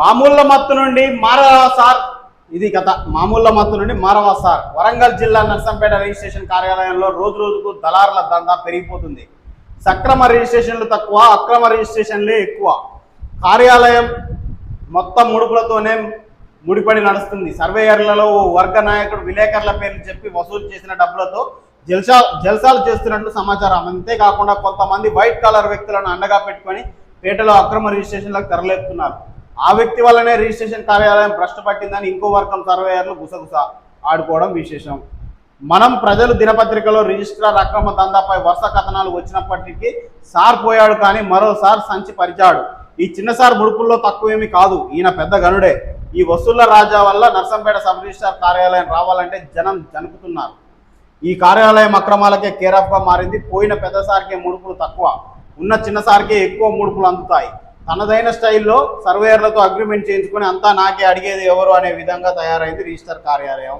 మామూళ్ళ మత్తు నుండి మారవా సార్. ఇది కథ. మామూళ్ళ మత్తు నుండి మారవా సార్. వరంగల్ జిల్లా నర్సంపేట రిజిస్ట్రేషన్ కార్యాలయంలో రోజు రోజుకు దళారుల దందా పెరిగిపోతుంది. సక్రమ రిజిస్ట్రేషన్లు తక్కువ, అక్రమ రిజిస్ట్రేషన్లే ఎక్కువ. కార్యాలయం మొత్తం ముడుపులతోనే ముడిపడి నడుస్తుంది. సర్వేయర్లలో ఓ వర్గ నాయకుడు విలేకరుల పేర్లు చెప్పి వసూలు చేసిన డబ్బులతో జల్సాలు చేస్తున్నట్లు సమాచారం. అంతేకాకుండా కొంతమంది వైట్ కలర్ వ్యక్తులను అండగా పెట్టుకొని పేటలో అక్రమ రిజిస్ట్రేషన్లకు తెరలేపుతున్నారు. ఆ వ్యక్తి వల్లనే రిజిస్ట్రేషన్ కార్యాలయం భ్రష్టు పట్టిందని ఇంకో వర్గం సర్వేయర్లు గుసగుస ఆడుకోవడం విశేషం. మనం ప్రజలు దినపత్రికలో రిజిస్ట్రార్ అక్రమ దందాపై వరుస కథనాలు వచ్చినప్పటికీ సార్ పోయాడు కానీ మరోసారి సంచి పరిచాడు. ఈ చిన్నసార్ ముడుపుల్లో తక్కువేమీ కాదు, ఈయన పెద్ద గనుడే. ఈ వసూళ్ల రాజా వల్ల నర్సంపేట సబ్ రిజిస్ట్రార్ కార్యాలయం రావాలంటే జనం జనుకుతున్నారు. ఈ కార్యాలయం అక్రమాలకే కేరాఫ్గా మారింది. పోయిన పెద్దసారికే ముడుపులు తక్కువ, ఉన్న చిన్నసారికే ఎక్కువ ముడుపులు అందుతాయి. తనదైన స్టైల్లో సర్వేయర్లతో అగ్రిమెంట్ చేయించుకొని అంతా నాకే అడిగేది ఎవరు అనే విధంగా తయారైంది రిజిస్టర్ కార్యాలయం.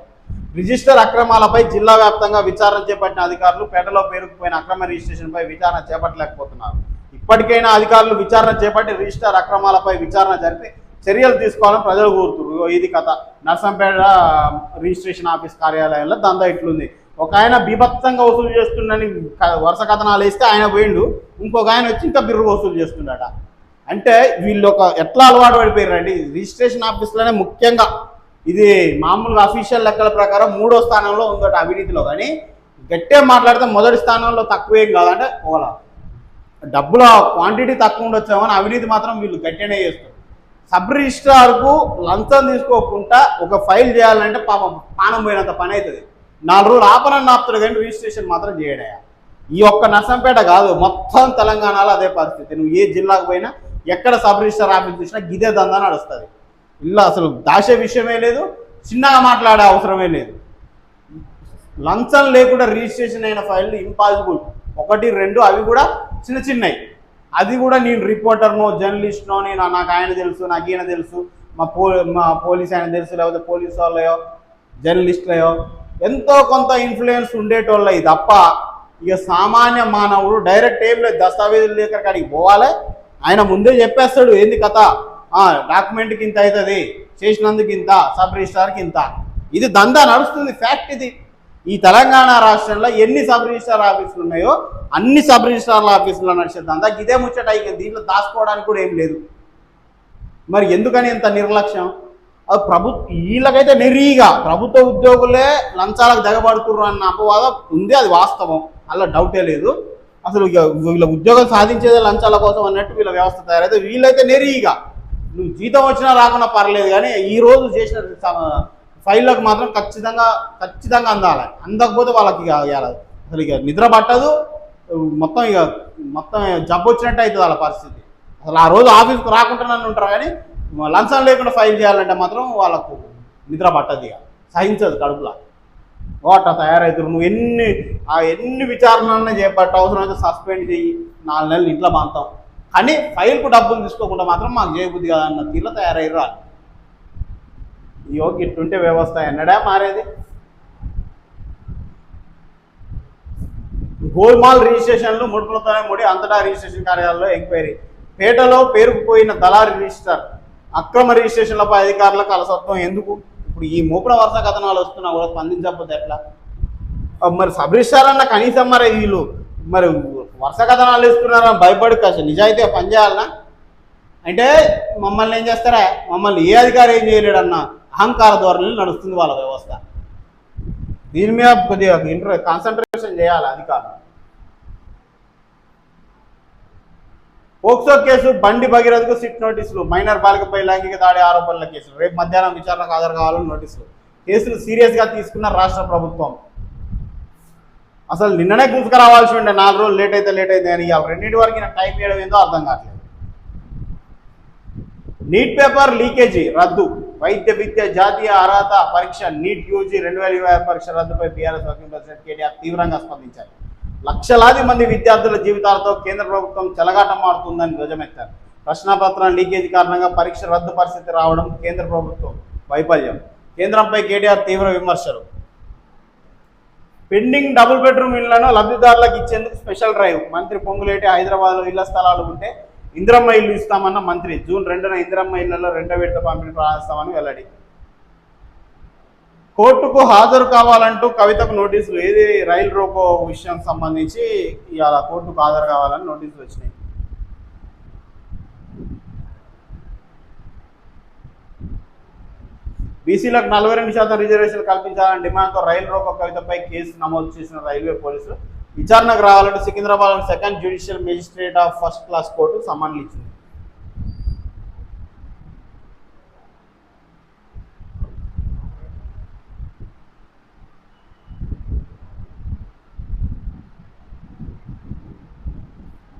రిజిస్టర్ అక్రమాలపై జిల్లా వ్యాప్తంగా విచారణ చేపట్టిన అధికారులు పేటలో పేరుకుపోయిన అక్రమ రిజిస్ట్రేషన్పై విచారణ చేపట్టలేకపోతున్నారు. ఇప్పటికైనా అధికారులు విచారణ చేపట్టి రిజిస్టర్ అక్రమాలపై విచారణ జరిపి చర్యలు తీసుకోవాలని ప్రజలు కోరుతున్నారు. ఇది కథ. నర్సంపేట రిజిస్ట్రేషన్ ఆఫీస్ కార్యాలయంలో దందా ఇట్లుంది. ఒక ఆయన బీభత్సంగా వసూలు చేస్తుండని వరుస కథనాలు వేస్తే ఆయన పోయిండు, ఇంకొక ఆయన వచ్చి ఇంకా బిర్రు వసూలు చేస్తుండట. అంటే వీళ్ళు ఎట్లా అలవాటు పడిపోయారండి. రిజిస్ట్రేషన్ ఆఫీస్లోనే ముఖ్యంగా ఇది మామూలుగా అఫీషియల్ లెక్కల ప్రకారం 3వ స్థానంలో ఉందట అవినీతిలో. కానీ గట్టిగా మాట్లాడితే మొదటి స్థానంలో తక్కువేం కాదంటే ఓలా డబ్బుల క్వాంటిటీ తక్కువ ఉండొచ్చామో అని అవినీతి మాత్రం వీళ్ళు గట్టిగానే చేస్తారు. సబ్ రిజిస్ట్రార్కు లంచం తీసుకోకుండా ఒక ఫైల్ చేయాలంటే పాపం పానం పోయినంత పని అవుతుంది. 4 రోజులు ఆపనని ఆపుతాడు కానీ రిజిస్ట్రేషన్ మాత్రం చేయడయా. ఈ ఒక్క నర్సంపేట కాదు, మొత్తం తెలంగాణలో అదే పరిస్థితి. నువ్వు ఏ జిల్లాకు పోయినా ఎక్కడ సబ్ రిజిస్టర్ ఆఫీస్ చూసినా గిదే దందా నడుస్తుంది. ఇలా అసలు దాచే విషయమే లేదు, చిన్నగా మాట్లాడే అవసరమే లేదు. లంచం లేకుండా రిజిస్ట్రేషన్ అయిన ఫైళ్ళు ఇంపాసిబుల్. 1, 2 అవి కూడా చిన్న చిన్నవి. అది కూడా నేను రిపోర్టర్నో జర్నలిస్ట్నో నాకు ఆయన తెలుసు, నాకు ఈయన తెలుసు, మా పోలీస్ ఆయన తెలుసు, లేకపోతే పోలీసు వాళ్ళయో జర్నలిస్టులయో ఎంతో కొంత ఇన్ఫ్లుయెన్స్ ఉండేటోళ్ళవి తప్ప ఇక సామాన్య మానవుడు డైరెక్ట్ ఏం లేదు. దస్తావేజులు లేక కాడికి పోవాలి, ఆయన ముందే చెప్పేస్తాడు ఏంది కథ, డాక్యుమెంట్కి ఇంత అవుతుంది, చేసినందుకు ఇంత, సబ్ రిజిస్ట్రార్కి ఇంత. ఇది దందా నడుస్తుంది, ఫ్యాక్ట్ ఇది. ఈ తెలంగాణ రాష్ట్రంలో ఎన్ని సబ్ రిజిస్ట్రార్ ఆఫీసులు ఉన్నాయో అన్ని సబ్ రిజిస్ట్రార్ల ఆఫీసులో నడిచే దందా ఇదే ముచ్చట. ఇక దీంట్లో దాచుకోవడానికి కూడా ఏం లేదు. మరి ఎందుకని ఇంత నిర్లక్ష్యం? అది వీళ్ళకైతే నెరీగా ప్రభుత్వ ఉద్యోగులే లంచాలకు దిగబడుతున్నారు అన్న అపవాదం ఉంది. అది వాస్తవం, అలా డౌటే లేదు. అసలు వీళ్ళ ఉద్యోగం సాధించేదే లంచాల కోసం అన్నట్టు వీళ్ళ వ్యవస్థ తయారైతే వీళ్ళైతే నెరీగా నువ్వు జీతం వచ్చినా రాకున్నా పర్లేదు, కానీ ఈరోజు చేసిన ఫైళ్ళకు మాత్రం ఖచ్చితంగా అందాలి. అందకపోతే వాళ్ళకి ఇక అసలు ఇక నిద్ర పట్టదు, మొత్తం జబ్బు వచ్చినట్టు అవుతుంది వాళ్ళ పరిస్థితి. అసలు ఆ రోజు ఆఫీస్కి రాకుండానే ఉంటారు, కానీ లంచం లేకుండా ఫైల్ చేయాలంటే మాత్రం వాళ్ళకు నిద్ర పట్టదు, ఇక సహించదు కడుపులా. అట్లా తయారవుతారు. నువ్వు ఎన్ని విచారణలనే చేపట్ట, అవసరం అయితే సస్పెండ్ చెయ్యి, 4 నెలలు ఇంట్లో బాంతాం, కానీ ఫైల్కు డబ్బులు తీసుకోకుండా మాత్రం మాకు చేయబుద్ధి కాదన్న తీరులో తయారయ్యారు. ఇట్టుంటే వ్యవస్థ ఎన్నడా మారేది. గోల్మాల్ రిజిస్ట్రేషన్లు ముడుపులతోనే ముడి అంతటా రిజిస్ట్రేషన్ కార్యాలయంలో ఎంక్వైరీ. పేటలో పేరుకుపోయిన దళారి రిజిస్టర్ అక్రమ రిజిస్ట్రేషన్లపై అధికారులకు అలసత్వం ఎందుకు? ఇప్పుడు ఈ మూపుల వరుస కథనాలు వస్తున్నా కూడా స్పందించకపోతే ఎట్లా? మరి సబ్ రిజిస్టార్ అన్న కనీసం మరి వీళ్ళు మరి వరుస కథనాలు ఇస్తున్నారని భయపడి కాస్త నిజాయితీగా పనిచేయాలన్నా? అంటే మమ్మల్ని ఏం చేస్తారా, మమ్మల్ని ఏ అధికారి ఏం చేయలేడన్న అహంకార ధోరణిలో నడుస్తుంది వాళ్ళ వ్యవస్థ. దీని మీద కొద్దిగా కాన్సన్ట్రేషన్ చేయాలి అధికారులు. పోక్సో కేసు బండి భగీరథకు సిట్ నోటీసులు. మైనర్ బాలికపై లైంగిక దాడి ఆరోపణల కేసులు. రేపు మధ్యాహ్నం విచారణకు హాజరు కావాలని నోటీసులు. కేసులు సీరియస్గా తీసుకున్న రాష్ట్ర ప్రభుత్వం. అసలు నిన్ననే కూసుకురావాల్సి ఉండే, 4 రోజులు లేట్ అయితే అని 2 వరకు నాకు టైం ఇవ్వడం ఏందో అర్థం కావట్లేదు. నీట్ పేపర్ లీకేజీ రద్దు. వైద్య విద్య జాతీయ అర్హత పరీక్ష నీట్ యూజీ 2026 పరీక్ష రద్దుపై బీఆర్ఎస్ వర్కింగ్ ప్రెసిడెంట్ కేటీఆర్ తీవ్రంగా స్పందించారు. లక్షలాది మంది విద్యార్థుల జీవితాలతో కేంద్ర ప్రభుత్వం చెలగాటం మారుతుందని ధ్వజమెత్తారు. ప్రశ్నపత్రం లీకేజీ కారణంగా పరీక్ష రద్దు పరిస్థితి రావడం కేంద్ర ప్రభుత్వం వైఫల్యం. కేంద్రంపై కేటీఆర్ తీవ్ర విమర్శలు. పెండింగ్ డబుల్ బెడ్రూమ్ ఇళ్లను లబ్ధిదారులకు ఇచ్చేందుకు స్పెషల్ డ్రైవ్. మంత్రి పొంగులేటి హైదరాబాద్లో ఇళ్ల స్థలాలు ఉంటే ఇందిరమ్మ ఇల్లు ఇస్తామన్న మంత్రి. జూన్ 2న ఇందిరమ్మ ఇళ్లలో 2వ విడత పంపిణీ ప్రారంభిస్తామని వెల్లడి. కోర్టుకు హాజరు కావాలంటూ కవితకు నోటీసులు. ఏది రైలు రోకో విషయం సంబంధించి ఇవాళ కోర్టుకు హాజరు కావాలని నోటీసులు వచ్చినాయి. బీసీలకు 42% రిజర్వేషన్లు కల్పించాలని డిమాండ్తో రైలు రోకో కవితపై కేసు నమోదు చేసిన రైల్వే పోలీసులు విచారణకు రావాలంటూ Secunderabad second judicial magistrate of first class court సమన్లు ఇచ్చింది.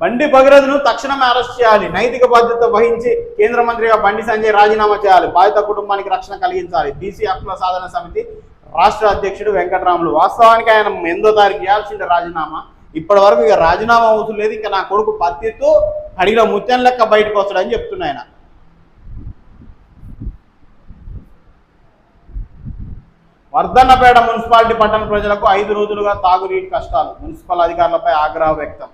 బండి భగీరథను తక్షణమే అరెస్ట్ చేయాలి. నైతిక బాధ్యత వహించి కేంద్ర మంత్రిగా బండి సంజయ్ రాజీనామా చేయాలి. బాధిత కుటుంబానికి రక్షణ కలిగించాలి. బీసీ హక్కుల సాధన సమితి రాష్ట్ర అధ్యక్షుడు వెంకటరాములు. వాస్తవానికి ఆయన 8వ తారీఖు చేయాల్సిందే రాజీనామా. ఇప్పటి వరకు ఇక రాజీనామా అవసరం లేదు. ఇంకా నా కొడుకు పత్తితో అడిగిన ముత్యం లెక్క బయటకు వస్తాడని చెప్తున్నా ఆయన. వర్ధన్నపేట మున్సిపాలిటీ పట్టణ ప్రజలకు 5 రోజులుగా తాగునీటి కష్టాలు. మున్సిపల్ అధికారులపై ఆగ్రహం వ్యక్తం.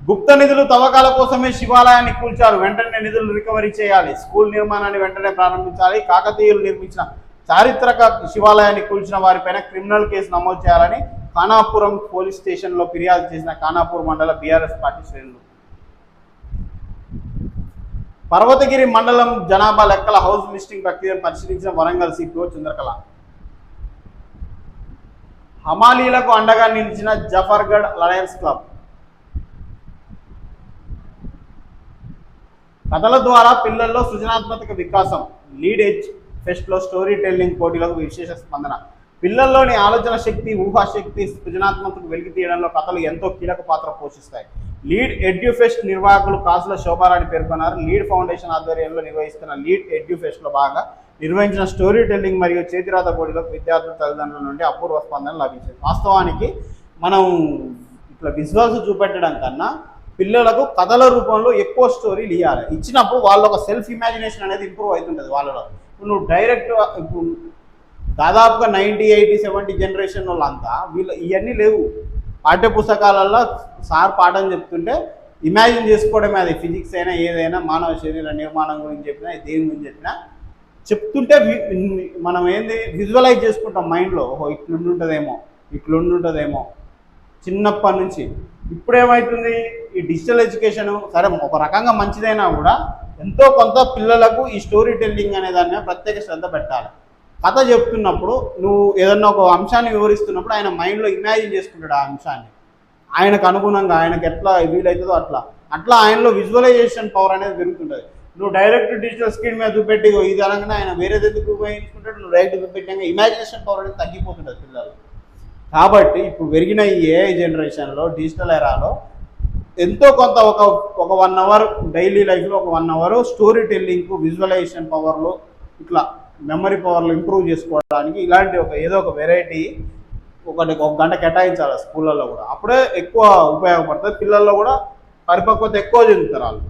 గుప్త నిధులు తవ్వకాల కోసమే శివాలయాన్ని కూల్చారు. వెంటనే నిధులు రికవరీ చేయాలి. స్కూల్ నిర్మాణాన్ని వెంటనే ప్రారంభించాలి. కాకతీయులు నిర్మించిన చారిత్రక శివాలయాన్ని కూల్చిన వారిపైన క్రిమినల్ కేసు నమోదు చేయాలని ఖానాపురం పోలీస్ స్టేషన్లో ఫిర్యాదు చేసిన ఖానాపూర్ మండల బీఆర్ఎస్ పార్టీ శ్రేణులు. పర్వతగిరి మండలం జనాభా లెక్కల హౌస్ లిస్టింగ్ ప్రక్రియను పరిశీలించిన వరంగల్ సిపిఓ చంద్రకళ. హమాలీలకు అండగా నిలిచిన జఫర్గఢ్ లయన్స్ క్లబ్. కథల ద్వారా పిల్లల్లో సృజనాత్మక వికాసం. లీడ్ ఎడ్జ్ ఫెస్ట్లో స్టోరీ టెల్లింగ్ పోటీలకు విశేష స్పందన. పిల్లల్లోని ఆలోచన శక్తి, ఊహాశక్తి, సృజనాత్మకతకు వెలికి తీయడంలో కథలు ఎంతో కీలక పాత్ర పోషిస్తాయి. లీడ్ ఎడ్యుఫెస్ట్ నిర్వాహకులు కాసుల శోభారాణి పేర్కొన్నారు. లీడ్ ఫౌండేషన్ ఆధ్వర్యంలో నిర్వహిస్తున్న లీడ్ ఎడ్యుఫెస్ట్లో భాగంగా నిర్వహించిన స్టోరీ టెల్లింగ్ మరియు చేతిరాత పోటీలకు విద్యార్థుల తల్లిదండ్రుల నుండి అపూర్వ స్పందన లభించింది. వాస్తవానికి మనం ఇట్లా విజువల్స్ చూపెట్టడం కన్నా పిల్లలకు కథల రూపంలో ఎక్కువ స్టోరీలు ఇవ్వాలి. ఇచ్చినప్పుడు వాళ్ళ ఒక సెల్ఫ్ ఇమాజినేషన్ అనేది ఇంప్రూవ్ అవుతుంటుంది వాళ్ళలో. ఇప్పుడు నువ్వు డైరెక్ట్ ఇప్పుడు దాదాపుగా 90, 80, 70 జనరేషన్ వాళ్ళంతా ఇవన్నీ లేవు. పాఠ్య పుస్తకాలలో సార్ పాఠం చెప్తుంటే ఇమాజిన్ చేసుకోవడమే. అది ఫిజిక్స్ అయినా ఏదైనా మానవ శరీర నిర్మాణం గురించి చెప్పినా దేని గురించి చెప్పినా చెప్తుంటే మనం ఏంది విజువలైజ్ చేసుకుంటాం మైండ్లో. ఓహో ఇట్లుంటుందేమో చిన్నప్పటి నుంచి. ఇప్పుడు ఏమవుతుంది, ఈ డిజిటల్ ఎడ్యుకేషన్ సరే ఒక రకంగా మంచిదైనా కూడా ఎంతో కొంత పిల్లలకు ఈ స్టోరీ టెల్లింగ్ అనే దాని మీద ప్రత్యేక శ్రద్ధ పెట్టాలి. కథ చెప్తున్నప్పుడు నువ్వు ఏదన్నా ఒక అంశాన్ని వివరిస్తున్నప్పుడు ఆయన మైండ్లో ఇమాజిన్ చేసుకుంటాడు ఆ అంశాన్ని. ఆయనకు అనుగుణంగా ఆయనకు ఎట్లా వీలవుతుందో అట్లా ఆయనలో విజువలైజేషన్ పవర్ అనేది పెరుగుతుంటుంది. నువ్వు డైరెక్ట్ డిజిటల్ స్క్రీన్ మీద చూపెట్టి ఇది అనగానే ఆయన వేరేది ఎందుకు ఉపయోగించుకుంటాడు. నువ్వు డైరెక్ట్ చూపెట్టాక ఇమాజినేషన్ పవర్ అనేది తగ్గిపోతుంటుంది పిల్లలు. కాబట్టి ఇప్పుడు పెరిగిన ఈ ఏఐ జనరేషన్లో డిజిటల్ ఎరాలో ఎంతో కొంత ఒక 1 అవర్ డైలీ లైఫ్లో ఒక 1 అవర్ స్టోరీ టెల్లింగ్, విజువలైజేషన్ పవర్లో ఇట్లా మెమరీ పవర్లో ఇంప్రూవ్ చేసుకోవడానికి ఇలాంటి ఏదో ఒక వెరైటీ 1 గంట కేటాయించాలి స్కూళ్ళల్లో కూడా. అప్పుడే ఎక్కువ ఉపయోగపడుతుంది. పిల్లల్లో కూడా పరిపక్వత ఎక్కువ చెందుతారు వాళ్ళు.